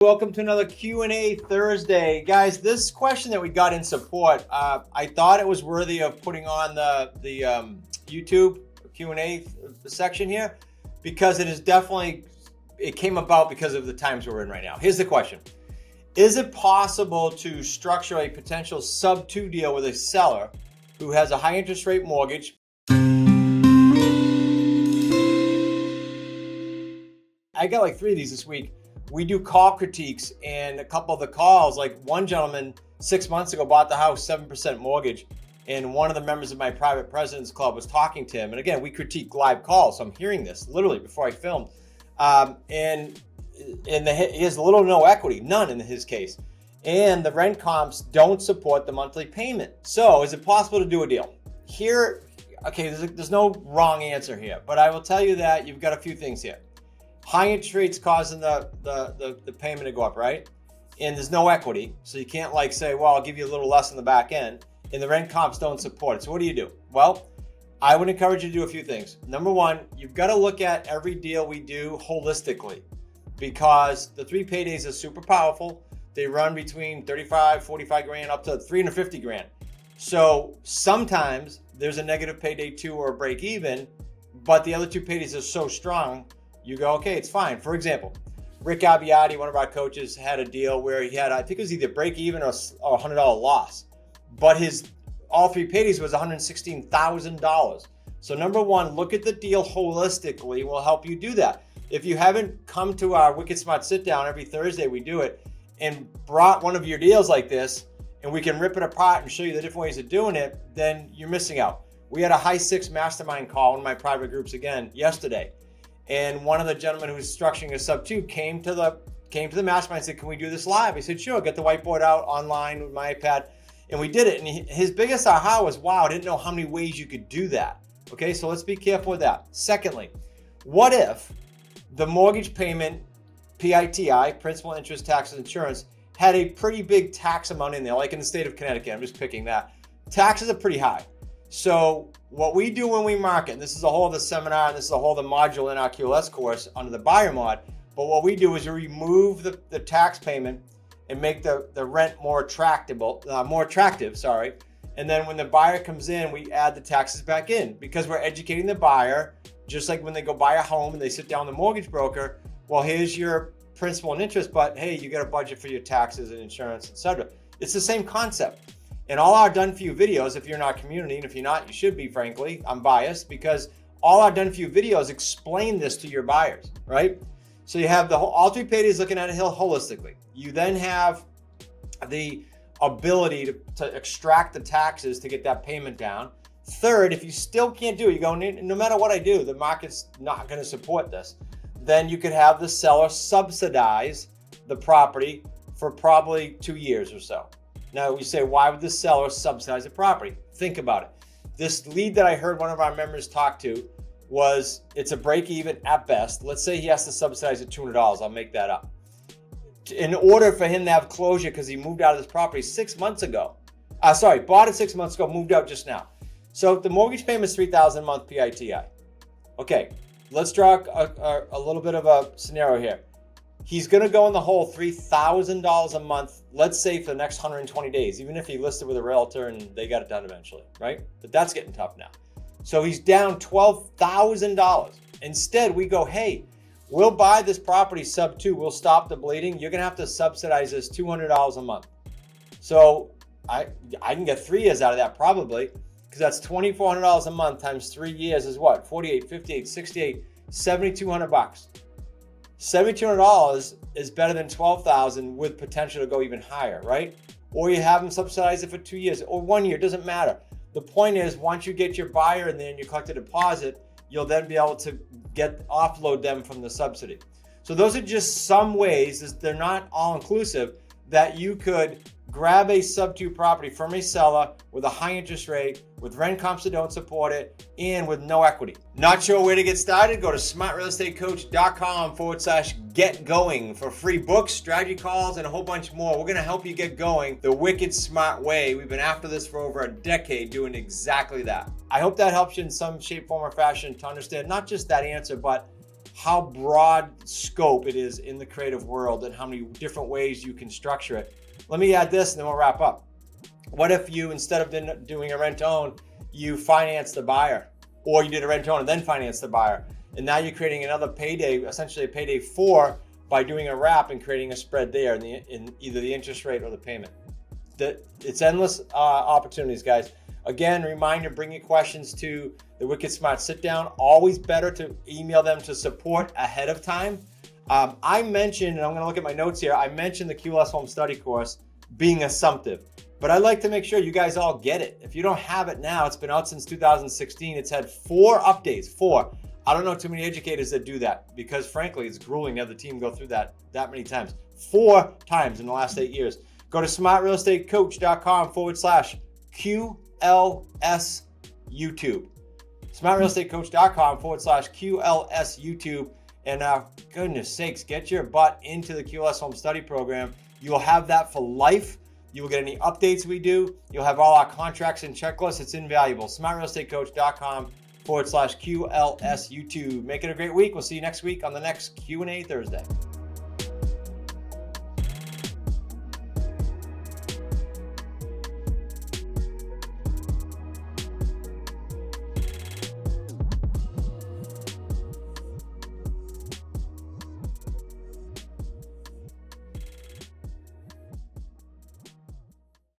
Welcome to another Q&A Thursday. Guys, this question that we got in support, I thought it was worthy of putting on the YouTube Q&A section here because it came about because of the times we're in right now. Here's the question. Is it possible to structure a potential sub-2 deal with a seller who has a high interest rate mortgage? I got like 3 of these this week. We do call critiques, and a couple of the calls, like one gentleman 6 months ago bought the house 7% mortgage, and one of the members of my private president's club was talking to him. And again, we critique live calls, so I'm hearing this literally before I filmed. And he has little to no equity, none in his case. And the rent comps don't support the monthly payment. So is it possible to do a deal? Here, okay, there's no wrong answer here, but I will tell you that you've got a few things here. High interest rates causing the payment to go up, right? And there's no equity, so you can't like say, well, I'll give you a little less on the back end, and the rent comps don't support it. So what do you do? Well, I would encourage you to do a few things. Number one, you've got to look at every deal we do holistically, because the 3 paydays are super powerful. They run between 35, 45 grand up to 350 grand. So sometimes there's a negative payday 2 or a break even, but the other 2 paydays are so strong, you go, okay, it's fine. For example, Rick Abbiati, one of our coaches, had a deal where he had, I think it was either break even or a $100 loss, but his all 3 paydays was $116,000. So number one, look at the deal holistically. Will help you do that. If you haven't come to our Wicked Smart Sit Down every Thursday, we do it, and brought one of your deals like this, and we can rip it apart and show you the different ways of doing it, then you're missing out. We had a high 6 mastermind call in my private groups again yesterday. And one of the gentlemen who's structuring a sub-2 came to the mastermind and said, can we do this live? I said, sure, get the whiteboard out online with my iPad. And we did it. And his biggest aha was, wow, I didn't know how many ways you could do that. Okay, so let's be careful with that. Secondly, what if the mortgage payment, PITI, principal, interest, taxes, insurance, had a pretty big tax amount in there, like in the state of Connecticut, I'm just picking that. Taxes are pretty high. So what we do when we market, and this is a whole other seminar, and this is a whole other module in our QLS course under the buyer mod, but what we do is we remove the tax payment and make the rent more attractive, and then when the buyer comes in, we add the taxes back in, because we're educating the buyer, just like when they go buy a home and they sit down with the mortgage broker, well, here's your principal and interest, but hey, you got a budget for your taxes and insurance, etc. It's the same concept. And all our done for you videos, if you're in our community, and if you're not, you should be, frankly, I'm biased, because all our done for you videos explain this to your buyers, right? So you have all 3 paydays looking at it holistically. You then have the ability to extract the taxes to get that payment down. Third, if you still can't do it, you go, no matter what I do, the market's not going to support this. Then you could have the seller subsidize the property for probably 2 years or so. Now you say, why would the seller subsidize the property? Think about it. This lead that I heard one of our members talk to was, it's a break even at best. Let's say he has to subsidize at $200. I'll make that up. In order for him to have closure, because he moved out of this property 6 months ago. Bought it 6 months ago, moved out just now. So if the mortgage payment is $3,000 a month PITI. Okay, let's draw a little bit of a scenario here. He's going to go in the hole $3,000 a month, let's say for the next 120 days, even if he listed with a realtor and they got it done eventually, right? But that's getting tough now. So he's down $12,000. Instead, we go, hey, we'll buy this property sub-2. We'll stop the bleeding. You're going to have to subsidize this $200 a month. So I can get 3 years out of that probably, because that's $2,400 a month times 3 years is what? 48, 58, 68, $7,200. $7,200 is better than $12,000 with potential to go even higher, right? Or you have them subsidize it for 2 years or 1 year, doesn't matter. The point is, once you get your buyer in there and you collect a deposit, you'll then be able to offload them from the subsidy. So those are just some ways, they're not all inclusive, that you could grab a sub-2 property from a seller with a high interest rate, with rent comps that don't support it, and with no equity. Not sure where to get started? Go to smartrealestatecoach.com/get going for free books, strategy calls, and a whole bunch more. We're going to help you get going the wicked smart way. We've been after this for over a decade doing exactly that. I hope that helps you in some shape, form, or fashion to understand not just that answer, but how broad scope it is in the creative world and how many different ways you can structure it. Let me add this and then we'll wrap up. What if you, instead of doing a rent-own, you finance the buyer, or you did a rent-own and then finance the buyer, and now you're creating another payday, essentially a payday 4, by doing a wrap and creating a spread there in either the interest rate or the payment. It's endless opportunities, guys. Again, reminder, bring your questions to the Wicked Smart Sit Down. Always better to email them to support ahead of time. I mentioned, and I'm going to look at my notes here, I mentioned the QLS Homestudy Course being assumptive. But I'd like to make sure you guys all get it. If you don't have it now, it's been out since 2016. It's had 4 updates, 4. I don't know too many educators that do that because frankly, it's grueling to have the team go through that many times. 4 times in the last 8 years. Go to smartrealestatecoach.com/QLS YouTube. smartrealestatecoach.com/QLS YouTube. And goodness sakes, get your butt into the QLS Home Study Program. You will have that for life. You will get any updates we do. You'll have all our contracts and checklists. It's invaluable. smartrealestatecoach.com/QLS YouTube. Make it a great week. We'll see you next week on the next Q&A Thursday.